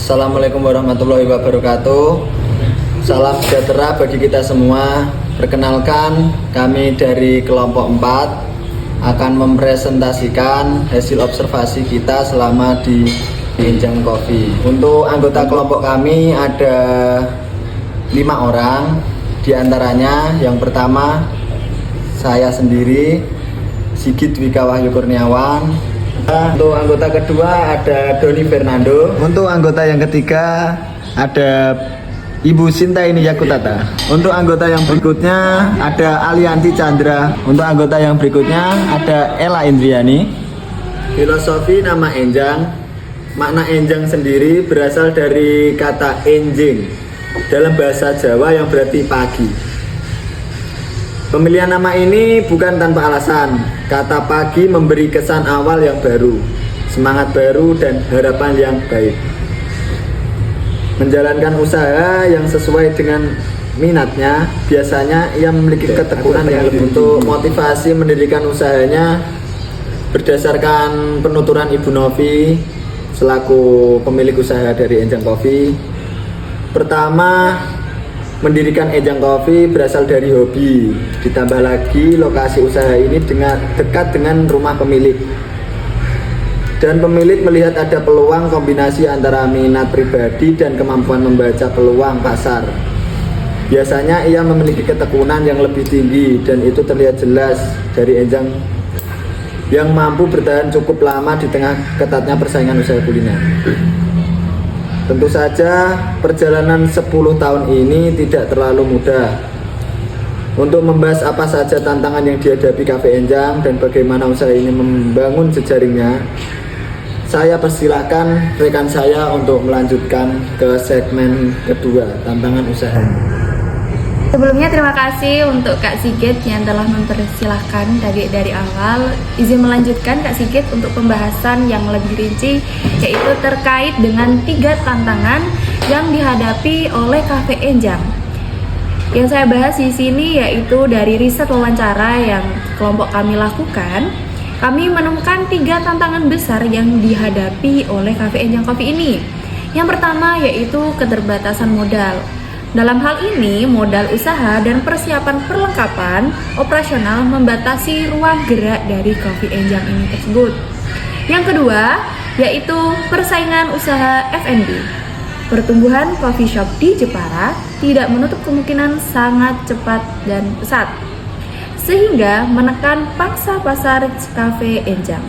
Assalamualaikum warahmatullahi wabarakatuh. Salam sejahtera bagi kita semua. Perkenalkan, kami dari kelompok 4 akan mempresentasikan hasil observasi kita selama di Enjang Coffee. Untuk anggota kelompok kami ada 5 orang. Di antaranya yang pertama saya sendiri, Sigit Wika Wahyu Kurniawan. Untuk anggota kedua ada Doni Fernando. Untuk anggota yang ketiga ada Ibu Sinta ini Yakutata. Untuk anggota yang berikutnya ada Alianti Chandra. Untuk anggota yang berikutnya ada Ella Indriani. Filosofi nama Enjang. Makna Enjang sendiri berasal dari kata enjing dalam bahasa Jawa yang berarti pagi. Pemilihan nama ini bukan tanpa alasan. Kata pagi memberi kesan awal yang baru, semangat baru dan harapan yang baik. Menjalankan usaha yang sesuai dengan minatnya, biasanya ia memiliki ketekunan yang lebih. Untuk motivasi mendirikan usahanya berdasarkan penuturan Ibu Novi selaku pemilik usaha dari Enjang Coffee. Pertama, mendirikan Enjang Coffee berasal dari hobi, ditambah lagi lokasi usaha ini dekat dengan rumah pemilik. Dan pemilik melihat ada peluang kombinasi antara minat pribadi dan kemampuan membaca peluang pasar. Biasanya ia memiliki ketekunan yang lebih tinggi dan itu terlihat jelas dari Enjang yang mampu bertahan cukup lama di tengah ketatnya persaingan usaha kuliner. Tentu saja perjalanan 10 tahun ini tidak terlalu mudah. Untuk membahas apa saja tantangan yang dihadapi Cafe Enjang dan bagaimana usaha ini membangun jejaringnya, saya persilahkan rekan saya untuk melanjutkan ke segmen kedua, tantangan usaha. Sebelumnya terima kasih untuk Kak Sigit yang telah mempersilahkan dari awal. Izin melanjutkan Kak Sigit untuk pembahasan yang lebih rinci, yaitu terkait dengan 3 tantangan yang dihadapi oleh Cafe Enjang. Yang saya bahas di sini yaitu dari riset wawancara yang kelompok kami lakukan. Kami menemukan 3 tantangan besar yang dihadapi oleh Cafe Enjang Coffee ini. Yang pertama yaitu keterbatasan modal. Dalam hal ini, modal usaha dan persiapan perlengkapan operasional membatasi ruang gerak dari Cafe Enjang ini tersebut. Yang kedua yaitu persaingan usaha F&B. Pertumbuhan coffee shop di Jepara tidak menutup kemungkinan sangat cepat dan pesat, sehingga menekan pangsa pasar Cafe Enjang.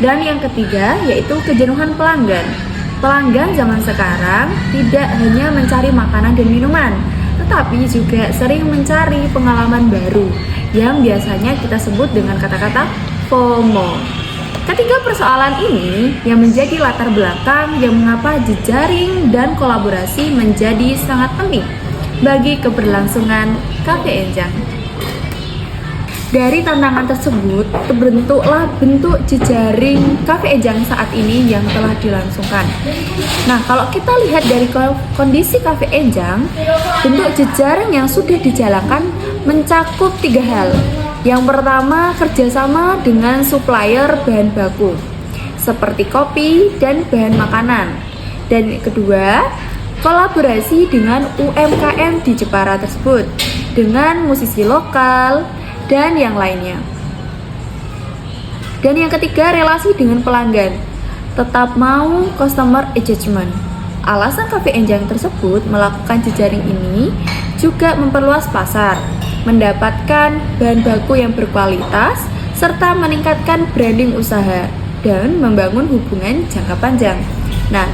Dan yang ketiga yaitu kejenuhan pelanggan. Pelanggan zaman sekarang tidak hanya mencari makanan dan minuman, tetapi juga sering mencari pengalaman baru yang biasanya kita sebut dengan kata-kata FOMO. Ketiga persoalan ini yang menjadi latar belakang yang mengapa jejaring dan kolaborasi menjadi sangat penting bagi keberlangsungan Cafe Enjang. Dari tantangan tersebut, terbentuklah bentuk jejaring Cafe Enjang saat ini yang telah dilangsungkan. Nah, kalau kita lihat dari kondisi Cafe Enjang, bentuk jejaring yang sudah dijalankan mencakup 3 hal. Yang pertama, kerjasama dengan supplier bahan baku, seperti kopi dan bahan makanan. Dan kedua, kolaborasi dengan UMKM di Jepara tersebut, dengan musisi lokal, dan yang lainnya. Dan yang ketiga, relasi dengan pelanggan, tetap mau customer engagement. Alasan Cafe Enjang tersebut melakukan jejaring ini juga memperluas pasar, mendapatkan bahan baku yang berkualitas, serta meningkatkan branding usaha dan membangun hubungan jangka panjang. Nah,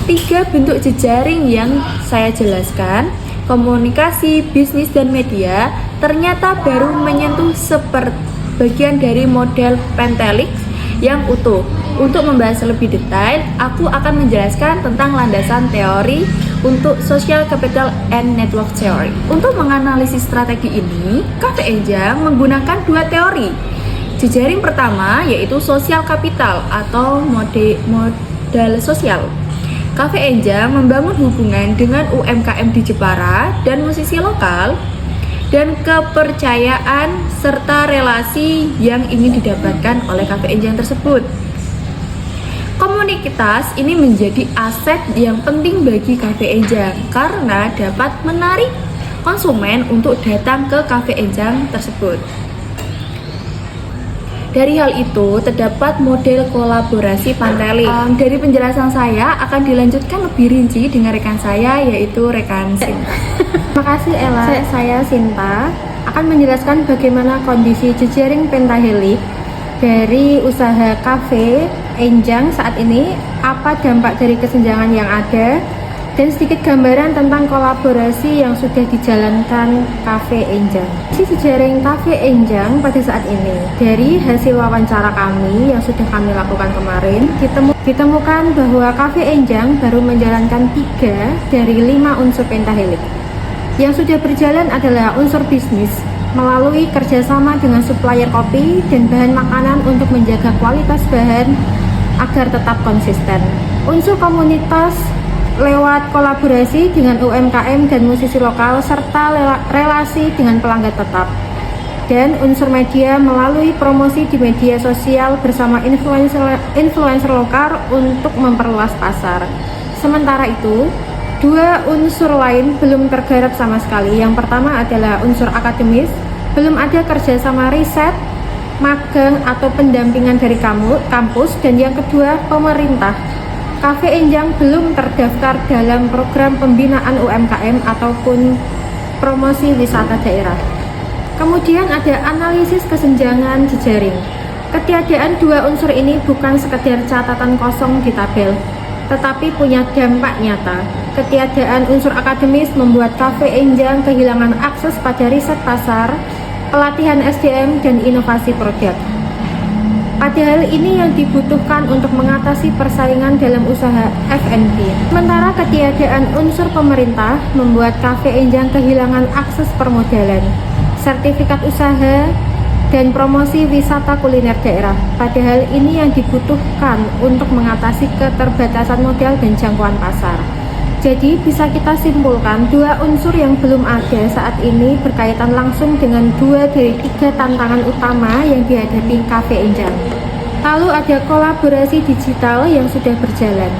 3 bentuk jejaring yang saya jelaskan, komunikasi, bisnis, dan media, ternyata baru menyentuh bagian dari model Pentelix yang utuh. Untuk membahas lebih detail, aku akan menjelaskan tentang landasan teori untuk Social Capital and Network Theory. Untuk menganalisis strategi ini, Cafe Enjang menggunakan 2 teori. Jejaring pertama yaitu Social Capital atau modal sosial. Cafe Enjang membangun hubungan dengan UMKM di Jepara dan musisi lokal, dan kepercayaan serta relasi yang ingin didapatkan oleh Cafe Enjang tersebut. Komunitas ini menjadi aset yang penting bagi Cafe Enjang karena dapat menarik konsumen untuk datang ke Cafe Enjang tersebut. Dari hal itu, terdapat model kolaborasi Pantelink. Dari penjelasan saya akan dilanjutkan lebih rinci dengan rekan saya, yaitu rekan Sinta. Terima kasih Ella. Saya Sinta akan menjelaskan bagaimana kondisi jejaring pentahelik dari usaha Cafe Enjang saat ini, apa dampak dari kesenjangan yang ada, dan sedikit gambaran tentang kolaborasi yang sudah dijalankan Cafe Enjang. Si jejaring Cafe Enjang pada saat ini, dari hasil wawancara kami yang sudah kami lakukan kemarin, ditemukan bahwa Cafe Enjang baru menjalankan 3 dari 5 unsur pentahelik. Yang sudah berjalan adalah unsur bisnis melalui kerjasama dengan supplier kopi dan bahan makanan untuk menjaga kualitas bahan agar tetap konsisten. Unsur komunitas lewat kolaborasi dengan UMKM dan musisi lokal serta relasi dengan pelanggan tetap, dan unsur media melalui promosi di media sosial bersama influencer lokal untuk memperluas pasar. Sementara itu, 2 unsur lain belum tergarap sama sekali. Yang pertama adalah unsur akademis, belum ada kerjasama riset, magang atau pendampingan dari kampus, dan yang kedua pemerintah. Cafe Enjang belum terdaftar dalam program pembinaan UMKM ataupun promosi wisata daerah. Kemudian ada analisis kesenjangan jejaring. Ketiadaan 2 unsur ini bukan sekedar catatan kosong di tabel, tetapi punya dampak nyata. Ketiadaan unsur akademis membuat Cafe Enjang kehilangan akses pada riset pasar, pelatihan SDM, dan inovasi produk. Padahal ini yang dibutuhkan untuk mengatasi persaingan dalam usaha F&B. Sementara ketiadaan unsur pemerintah membuat Cafe Enjang kehilangan akses permodalan, sertifikat usaha, dan promosi wisata kuliner daerah. Padahal ini yang dibutuhkan untuk mengatasi keterbatasan modal dan jangkauan pasar. Jadi bisa kita simpulkan 2 unsur yang belum ada saat ini berkaitan langsung dengan 2 dari 3 tantangan utama yang dihadapi Cafe Enjang. Lalu ada kolaborasi digital yang sudah berjalan.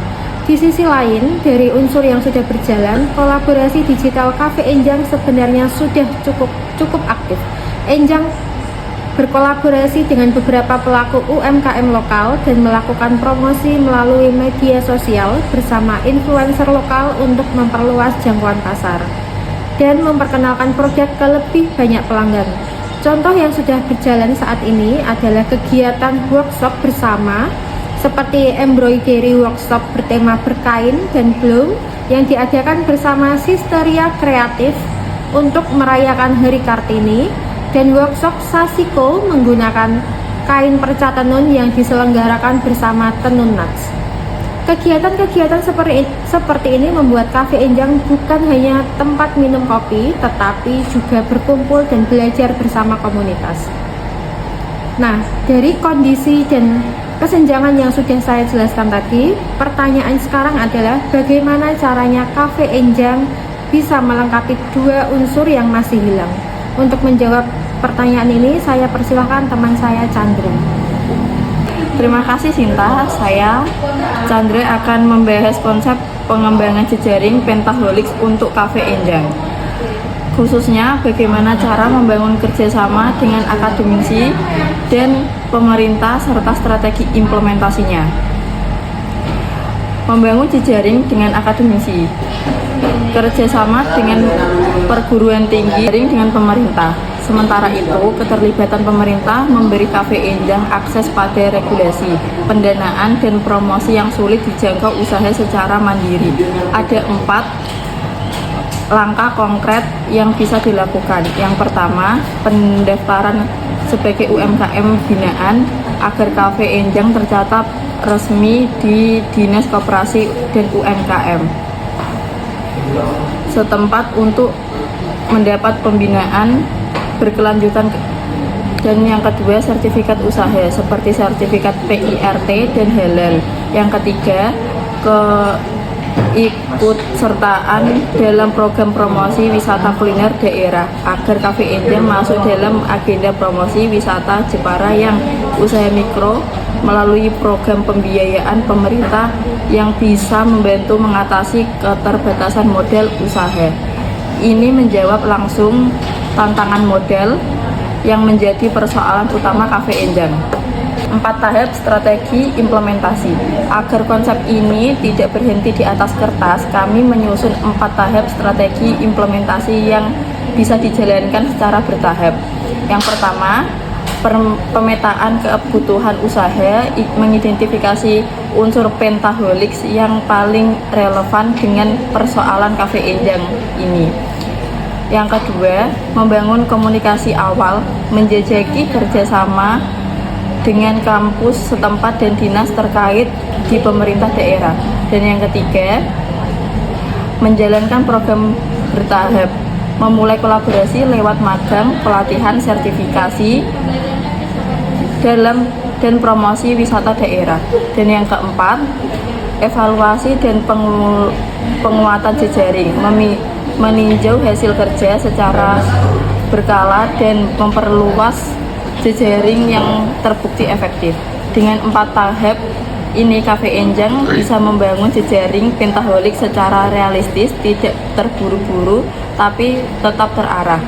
Di sisi lain, dari unsur yang sudah berjalan, kolaborasi digital Cafe Enjang sebenarnya sudah cukup aktif. Enjang berkolaborasi dengan beberapa pelaku UMKM lokal dan melakukan promosi melalui media sosial bersama influencer lokal untuk memperluas jangkauan pasar dan memperkenalkan produk ke lebih banyak pelanggan. Contoh yang sudah berjalan saat ini adalah kegiatan workshop bersama seperti embroidery workshop bertema berkain dan bloom yang diadakan bersama Sisteria Kreatif untuk merayakan Hari Kartini, dan workshop Sasiko menggunakan kain perca tenun yang diselenggarakan bersama Tenun Nuts. Kegiatan-kegiatan seperti ini membuat Cafe Enjang bukan hanya tempat minum kopi, tetapi juga berkumpul dan belajar bersama komunitas. Nah, dari kondisi dan kesenjangan yang sudah saya jelaskan tadi, pertanyaan sekarang adalah bagaimana caranya Cafe Enjang bisa melengkapi 2 unsur yang masih hilang. Untuk menjawab pertanyaan ini, saya persilahkan teman saya Chandra. Terima kasih Sinta, saya Chandra akan membahas konsep pengembangan jejaring pentahelik untuk Cafe Enjang. Khususnya bagaimana cara membangun kerjasama dengan akademisi dan pemerintah serta strategi implementasinya. Membangun jejaring dengan akademisi, kerjasama dengan perguruan tinggi dengan pemerintah. Sementara itu, keterlibatan pemerintah memberi Cafe Enjang akses pada regulasi, pendanaan, dan promosi yang sulit dijangkau usaha secara mandiri. Ada 4 langkah konkret yang bisa dilakukan. Yang pertama, pendaftaran sebagai UMKM binaan agar Cafe Enjang tercatat resmi di Dinas Koperasi dan UMKM setempat untuk mendapat pembinaan berkelanjutan. Dan yang kedua, sertifikat usaha seperti sertifikat PIRT dan halal. Yang ketiga, keikutsertaan dalam program promosi wisata kuliner daerah agar Cafe Enjang masuk dalam agenda promosi wisata Jepara yang usaha mikro melalui program pembiayaan pemerintah yang bisa membantu mengatasi keterbatasan modal usaha. Ini menjawab langsung tantangan modal yang menjadi persoalan utama Cafe Enjang. 4 tahap strategi implementasi. Agar konsep ini tidak berhenti di atas kertas, kami menyusun 4 tahap strategi implementasi yang bisa dijalankan secara bertahap. Yang pertama, pemetaan kebutuhan usaha, mengidentifikasi unsur pentaholics yang paling relevan dengan persoalan Cafe Enjang ini. Yang kedua, membangun komunikasi awal, menjajaki kerjasama dengan kampus setempat dan dinas terkait di pemerintah daerah. Dan yang ketiga, menjalankan program bertahap, memulai kolaborasi lewat magang, pelatihan, sertifikasi dan promosi wisata daerah. Dan yang keempat, evaluasi dan penguatan jejaring, meninjau hasil kerja secara berkala dan memperluas jejaring yang terbukti efektif. Dengan 4 tahap ini, Cafe Enjang bisa membangun jejaring pentaholik secara realistis, tidak terburu-buru, tapi tetap terarah.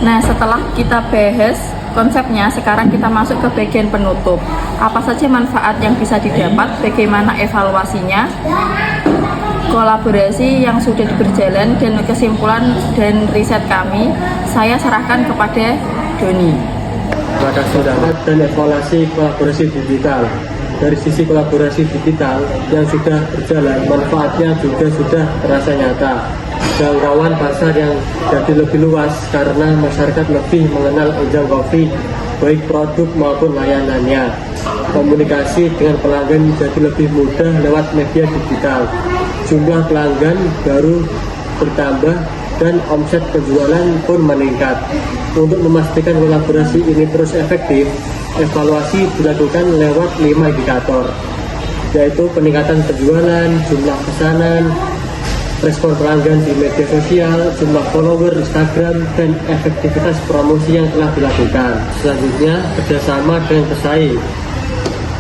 Nah, setelah kita bahas konsepnya, sekarang kita masuk ke bagian penutup. Apa saja manfaat yang bisa didapat, bagaimana evaluasinya, kolaborasi yang sudah berjalan, dan kesimpulan dan riset kami, saya serahkan kepada Doni. Terima kasih dan evaluasi kolaborasi digital. Dari sisi kolaborasi digital yang sudah berjalan, manfaatnya juga sudah terasa nyata. Jangkauan pasar yang jadi lebih luas karena masyarakat lebih mengenal Enjang Coffee, baik produk maupun layanannya. Komunikasi dengan pelanggan jadi lebih mudah lewat media digital. Jumlah pelanggan baru bertambah dan omset penjualan pun meningkat. Untuk memastikan kolaborasi ini terus efektif, evaluasi dilakukan lewat 5 indikator, yaitu peningkatan penjualan, jumlah pesanan, respon pelanggan di media sosial, jumlah follower Instagram, dan efektivitas promosi yang telah dilakukan. Selanjutnya, kerjasama dengan pesaing.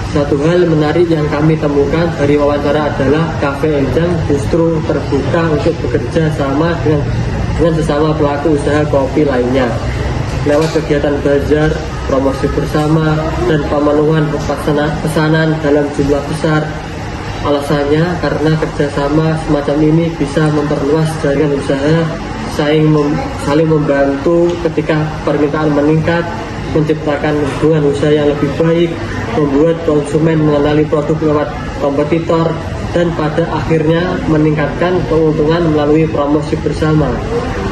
Satu hal menarik yang kami temukan dari wawancara adalah Cafe Enjang justru terbuka untuk bekerja sama dengan sesama pelaku usaha kopi lainnya lewat kegiatan bazar, promosi bersama, dan pemenuhan pesanan dalam jumlah besar. Alasannya karena kerjasama semacam ini bisa memperluas jaringan usaha, saling membantu ketika permintaan meningkat, menciptakan hubungan usaha yang lebih baik, membuat konsumen mengenali produk lewat kompetitor, dan pada akhirnya meningkatkan keuntungan melalui promosi bersama.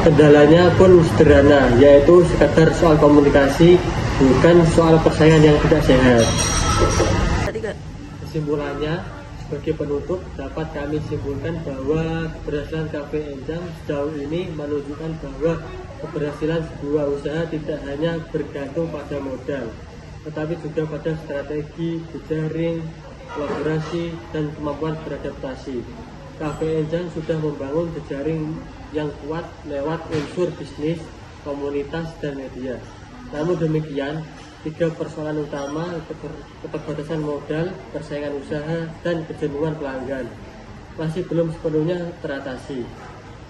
Kendalanya pun sederhana, yaitu sekedar soal komunikasi, bukan soal persaingan yang tidak sehat. Kesimpulannya, sebagai penutup dapat kami simpulkan bahwa keberhasilan Cafe Enjang sejauh ini menunjukkan bahwa keberhasilan sebuah usaha tidak hanya bergantung pada modal, tetapi juga pada strategi, jejaring, kolaborasi, dan kemampuan beradaptasi. Cafe Enjang sudah membangun jejaring yang kuat lewat unsur bisnis, komunitas, dan media. Namun demikian, 3 persoalan utama, keterbatasan modal, persaingan usaha, dan kejenuhan pelanggan, masih belum sepenuhnya teratasi.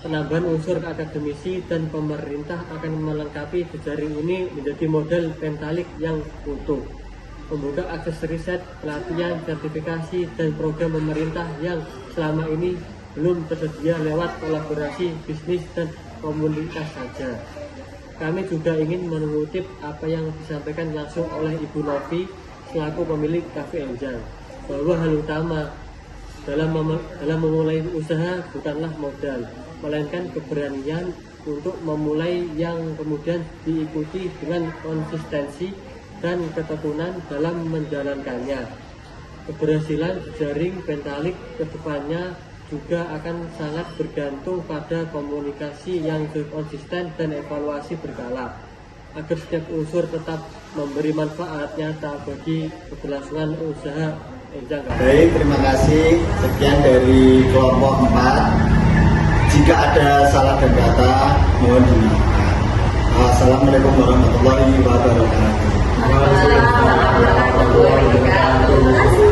Penambahan unsur akademisi dan pemerintah akan melengkapi jejaring ini menjadi model pentalik yang utuh. Membuka akses riset, pelatihan, sertifikasi, dan program pemerintah yang selama ini belum tersedia lewat kolaborasi bisnis dan komunitas saja. Kami juga ingin mengutip apa yang disampaikan langsung oleh Ibu Novi selaku pemilik Cafe Enjang, bahwa hal utama dalam memulai usaha bukanlah modal, melainkan keberanian untuk memulai yang kemudian diikuti dengan konsistensi dan ketekunan dalam menjalankannya. Keberhasilan jejaring pentalik kedepannya juga akan sangat bergantung pada komunikasi yang konsisten dan evaluasi berkala, agar setiap unsur tetap memberi manfaat nyata bagi keberlangsungan usaha Enjang. Baik, terima kasih. Sekian dari kelompok 4. Jika ada salah dan kata, mohon dimaafkan. Assalamualaikum warahmatullahi wabarakatuh. warahmatullahi wabarakatuh.